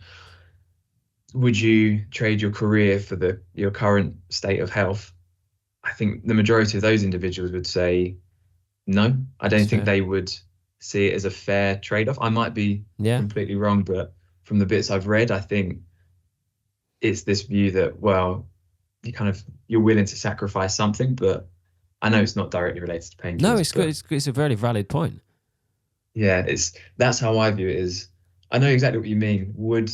would you trade your career for your current state of health? I think the majority of those individuals would say no. I don't think they would see it as a fair trade-off. I might be completely wrong, but from the bits I've read, I think it's this view that, well, you're willing to sacrifice something, but I know it's not directly related to painkillers. No, it's good. It's a very valid point. Yeah, that's how I view it. Is I know exactly what you mean. Would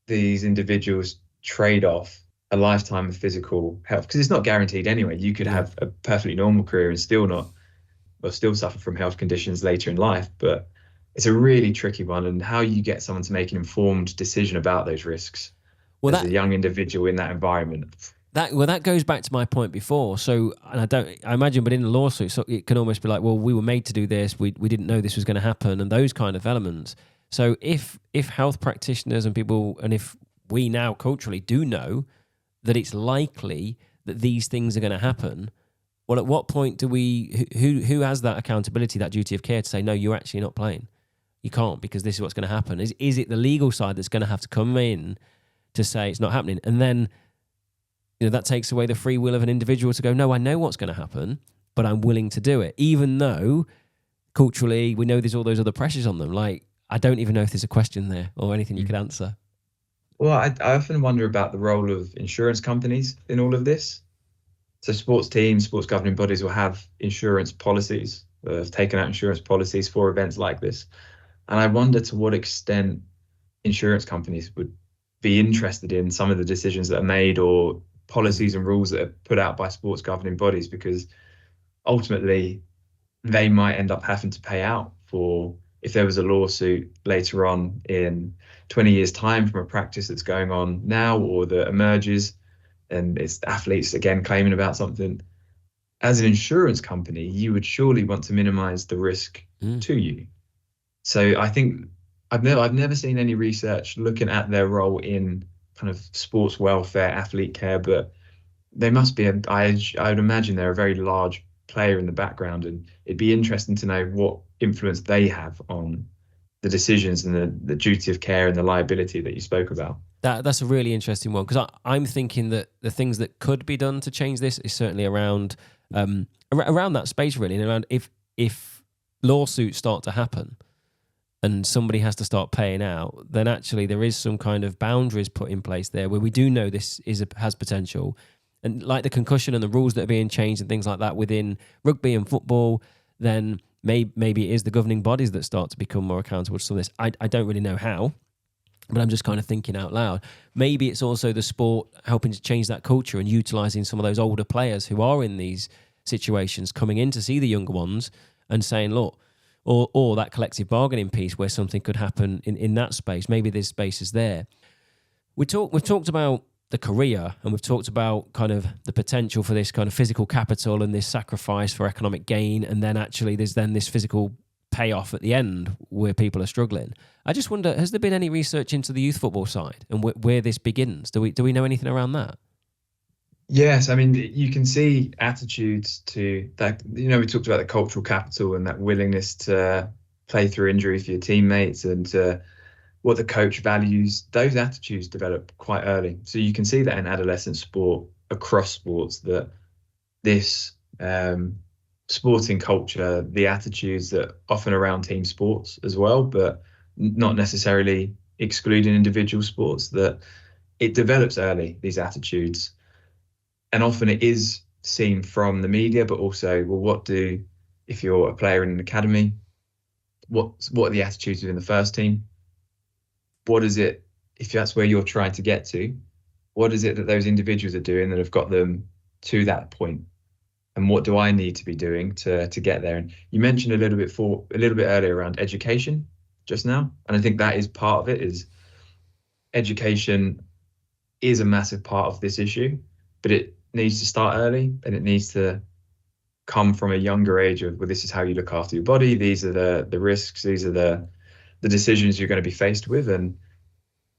these individuals trade off a lifetime of physical health? Because it's not guaranteed anyway. You could have a perfectly normal career and still suffer from health conditions later in life. But it's a really tricky one, and how you get someone to make an informed decision about those risks as a young individual in that environment. That goes back to my point before. So, and I imagine, but in a lawsuit, so it can almost be like, well, we were made to do this. We didn't know this was going to happen, and those kind of elements. So if health practitioners and people, and if we now culturally do know that it's likely that these things are going to happen, well, at what point do who has that accountability, that duty of care to say, no, you're actually not playing. You can't, because this is what's going to happen. Is it the legal side that's going to have to come in to say it's not happening? And then, that takes away the free will of an individual to go, no, I know what's going to happen, but I'm willing to do it. Even though culturally we know there's all those other pressures on them. Like, I don't even know if there's a question there or anything you could answer. Well, I often wonder about the role of insurance companies in all of this. So sports teams, sports governing bodies will have insurance policies, have taken out insurance policies for events like this. And I wonder to what extent insurance companies would be interested in some of the decisions that are made or policies and rules that are put out by sports governing bodies, because ultimately they might end up having to pay out for, if there was a lawsuit later on in 20 years' time from a practice that's going on now or that emerges, and it's athletes again claiming about something. As an insurance company, you would surely want to minimize the risk to you. So I think I've never seen any research looking at their role in kind of sports welfare, athlete care, but they must be I would imagine they're a very large player in the background, and it'd be interesting to know what influence they have on the decisions and the duty of care and the liability that you spoke about. That's a really interesting one, because I'm thinking that the things that could be done to change this is certainly around that space, really, and around if lawsuits start to happen and somebody has to start paying out, then actually there is some kind of boundaries put in place there where we do know this has potential. And like the concussion and the rules that are being changed and things like that within rugby and football, then maybe it is the governing bodies that start to become more accountable to some of this. I don't really know how, but I'm just kind of thinking out loud. Maybe it's also the sport helping to change that culture and utilising some of those older players who are in these situations, coming in to see the younger ones and saying, look, or that collective bargaining piece where something could happen in that space. Maybe there's spaces there. We've talked about the career, and we've talked about kind of the potential for this kind of physical capital and this sacrifice for economic gain, and then actually there's then this physical payoff at the end where people are struggling. I just wonder, has there been any research into the youth football side and where this begins? Do we know anything around that? Yes, I mean, you can see attitudes to that. We talked about the cultural capital and that willingness to play through injury for your teammates and what the coach values. Those attitudes develop quite early. So you can see that in adolescent sport, across sports, that this sporting culture, the attitudes that often around team sports as well, but not necessarily excluding individual sports, that it develops early, these attitudes. And often it is seen from the media, but also, well, if you're a player in an academy, what are the attitudes within the first team? What is it, if that's where you're trying to get to, what is it that those individuals are doing that have got them to that point? And what do I need to be doing to get there? And you mentioned a little bit earlier around education just now. And I think that is part of it. Is education is a massive part of this issue, but it needs to start early, and it needs to come from a younger age of, well, this is how you look after your body. These are the risks. These are the decisions you're going to be faced with. And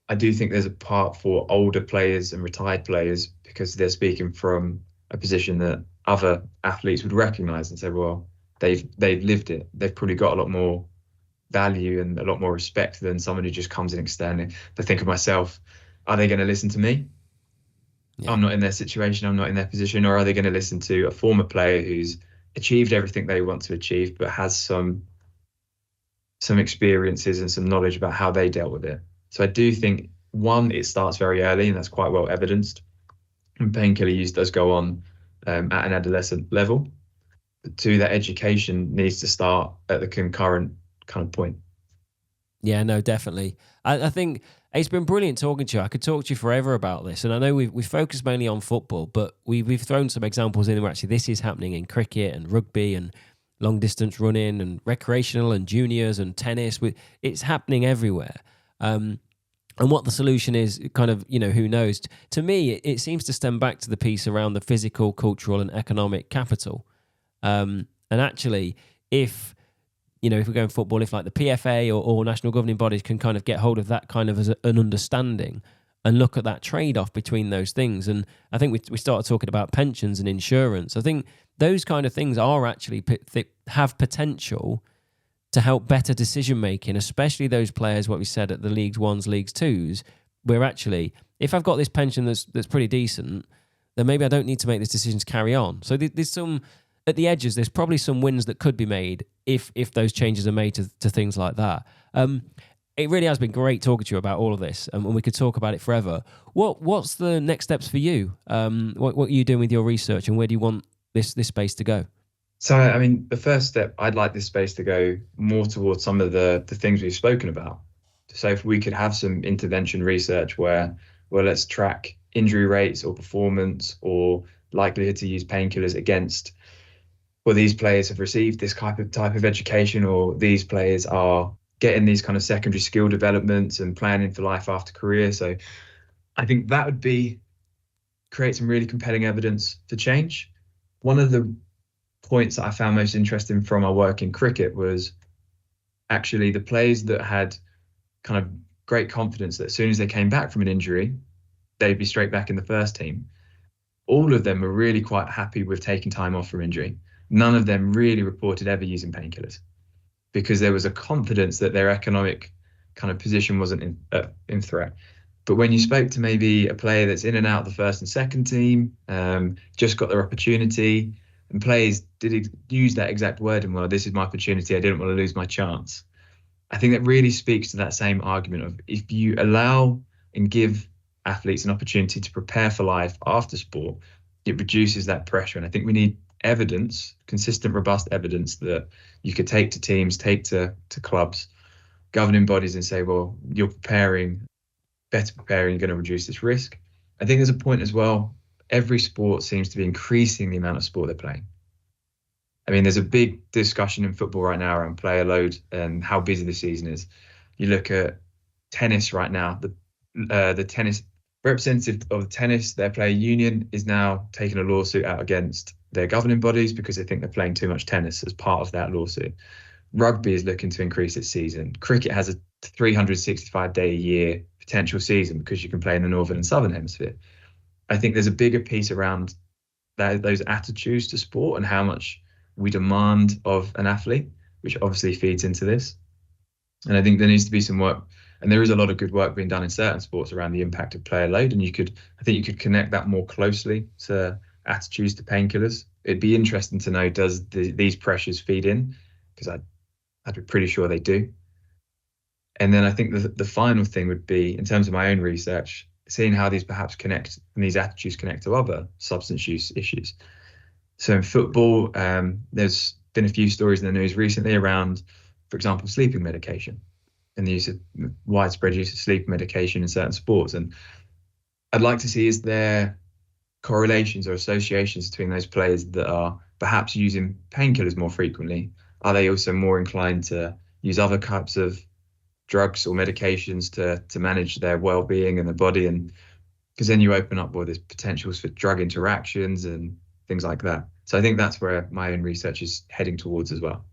I do think there's a part for older players and retired players, because they're speaking from a position that other athletes would recognize and say, well, they've lived it. They've probably got a lot more value and a lot more respect than someone who just comes in externally. I think of myself, are they going to listen to me? Yeah. I'm not in their situation, I'm not in their position. Or are they going to listen to a former player who's achieved everything they want to achieve, but has some some experiences and some knowledge about how they dealt with it. So I do think, one, it starts very early, and that's quite well evidenced. And painkiller use does go on at an adolescent level. But two, that education needs to start at the concurrent kind of point. Yeah, no, definitely. I think it's been brilliant talking to you. I could talk to you forever about this, and I know we've focused mainly on football, but we've thrown some examples in where actually this is happening in cricket and rugby and long distance running and recreational and juniors and tennis. It's happening everywhere. And what the solution is, kind of, who knows? To me, it seems to stem back to the piece around the physical, cultural, and economic capital. And actually, if we're going football, if like the PFA or national governing bodies can kind of get hold of that kind of as an understanding and look at that trade-off between those things. And I think we started talking about pensions and insurance. I think those kind of things are actually have potential to help better decision-making, especially those players, what we said at the Leagues 1s, Leagues 2s, where actually, if I've got this pension that's pretty decent, then maybe I don't need to make this decision to carry on. So there's some... At the edges, there's probably some wins that could be made if those changes are made to things like that. It really has been great talking to you about all of this, and we could talk about it forever. What's the next steps for you? What are you doing with your research, and where do you want this space to go? So, I mean, the first step, I'd like this space to go more towards some of the things we've spoken about. So if we could have some intervention research where let's track injury rates or performance or likelihood to use painkillers against, well, these players have received this type of education, or these players are getting these kind of secondary skill developments and planning for life after career. So I think that would create some really compelling evidence for change. One of the points that I found most interesting from our work in cricket was actually the players that had kind of great confidence that as soon as they came back from an injury, they'd be straight back in the first team. All of them were really quite happy with taking time off from injury. None of them really reported ever using painkillers because there was a confidence that their economic kind of position wasn't in threat. But when you spoke to maybe a player that's in and out of the first and second team, just got their opportunity, and players did use that exact wording, well, this is my opportunity, I didn't want to lose my chance. I think that really speaks to that same argument of if you allow and give athletes an opportunity to prepare for life after sport, it reduces that pressure. And I think we need evidence, consistent, robust evidence that you could take to teams, take to clubs, governing bodies, and say, well, you're better preparing, you're going to reduce this risk. I think there's a point as well, every sport seems to be increasing the amount of sport they're playing. I mean, there's a big discussion in football right now around player load and how busy the season is. You look at tennis right now, the tennis representative of the tennis, their player union, is now taking a lawsuit out against their governing bodies because they think they're playing too much tennis as part of that lawsuit. Rugby is looking to increase its season. Cricket has a 365-day-a-year potential season because you can play in the northern and southern hemisphere. I think there's a bigger piece around those attitudes to sport and how much we demand of an athlete, which obviously feeds into this. And I think there needs to be some work, and there is a lot of good work being done in certain sports around the impact of player load. And I think you could connect that more closely to attitudes to painkillers. It'd be interesting to know, does these pressures feed in? Because I'd be pretty sure they do. And then I think the final thing would be, in terms of my own research, seeing how these perhaps connect and these attitudes connect to other substance use issues. So in football, there's been a few stories in the news recently around, for example, sleeping medication and the use of widespread use of sleeping medication in certain sports. And I'd like to see, is there correlations or associations between those players that are perhaps using painkillers more frequently? Are they also more inclined to use other types of drugs or medications to manage their well-being and their body? And because then you open up all these potentials for drug interactions and things like that. So I think that's where my own research is heading towards as well.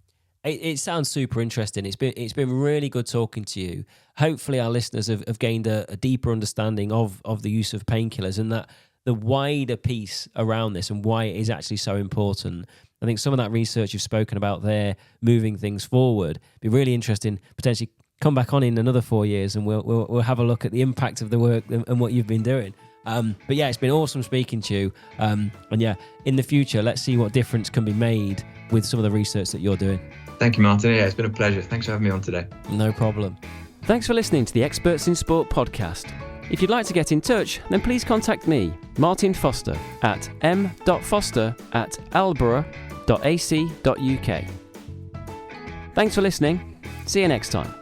It sounds super interesting. It's been really good talking to you. Hopefully our listeners have gained a deeper understanding of the use of painkillers and that the wider piece around this and why it is actually so important. I think some of that research you've spoken about there, moving things forward, be really interesting. Potentially come back on in another 4 years and we'll have a look at the impact of the work and what you've been doing. But yeah, it's been awesome speaking to you. And yeah, in the future, let's see what difference can be made with some of the research that you're doing. Thank you, Martin. Yeah, it's been a pleasure. Thanks for having me on today. No problem. Thanks for listening to the Experts in Sport podcast. If you'd like to get in touch, then please contact me, Martin Foster, at m.foster@loughborough.ac.uk. Thanks for listening. See you next time.